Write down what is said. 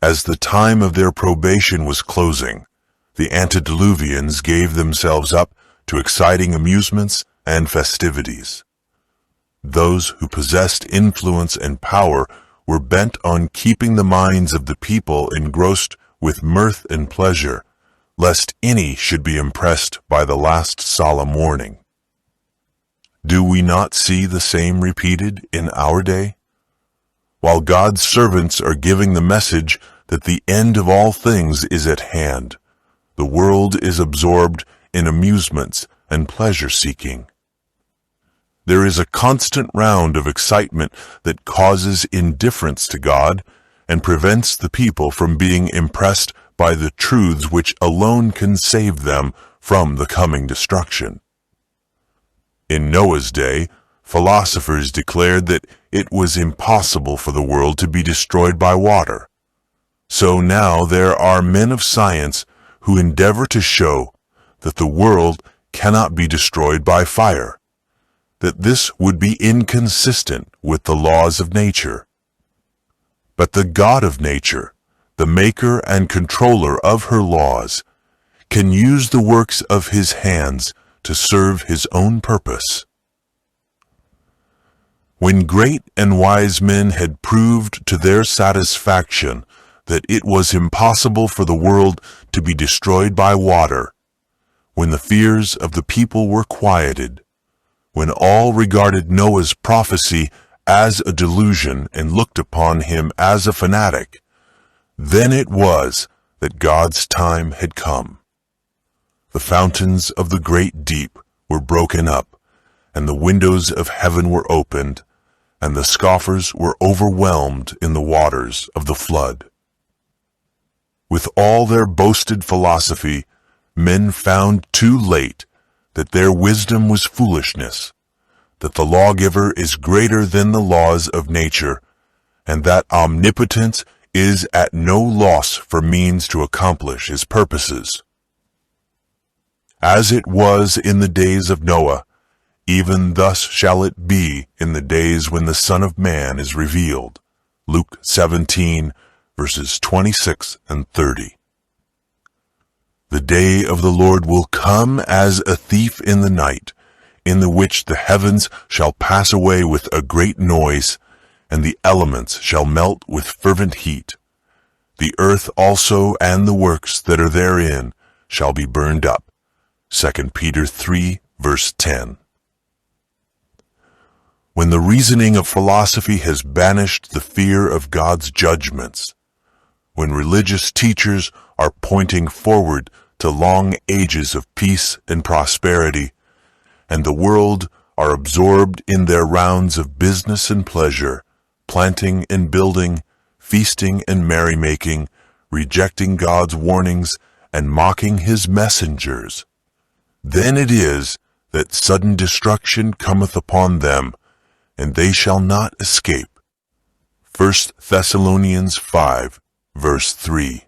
As the time of their probation was closing, the antediluvians gave themselves up to exciting amusements and festivities. Those who possessed influence and power were bent on keeping the minds of the people engrossed with mirth and pleasure, lest any should be impressed by the last solemn warning. Do we not see the same repeated in our day? While God's servants are giving the message that the end of all things is at hand, the world is absorbed in amusements and pleasure-seeking. There is a constant round of excitement that causes indifference to God and prevents the people from being impressed by the truths which alone can save them from the coming destruction. In Noah's day, philosophers declared that it was impossible for the world to be destroyed by water. So now there are men of science who endeavor to show that the world cannot be destroyed by fire, that this would be inconsistent with the laws of nature. But the God of nature, the maker and controller of her laws, can use the works of his hands to serve his own purpose. When great and wise men had proved to their satisfaction that it was impossible for the world to be destroyed by water, when the fears of the people were quieted, when all regarded Noah's prophecy as a delusion and looked upon him as a fanatic, then it was that God's time had come. The fountains of the great deep were broken up, and the windows of heaven were opened, and the scoffers were overwhelmed in the waters of the flood. With all their boasted philosophy, men found too late that their wisdom was foolishness, that the lawgiver is greater than the laws of nature, and that omnipotence is at no loss for means to accomplish his purposes. As it was in the days of Noah, even thus shall it be in the days when the Son of Man is revealed. Luke 17, verses 26 and 30. The day of the Lord will come as a thief in the night, in the which the heavens shall pass away with a great noise, and the elements shall melt with fervent heat. The earth also and the works that are therein shall be burned up. 2 Peter 3, verse 10. When the reasoning of philosophy has banished the fear of God's judgments, when religious teachers are pointing forward to long ages of peace and prosperity, and the world are absorbed in their rounds of business and pleasure, planting and building, feasting and merrymaking, rejecting God's warnings and mocking his messengers, then it is that sudden destruction cometh upon them, and they shall not escape. 1 Thessalonians 5, verse 3.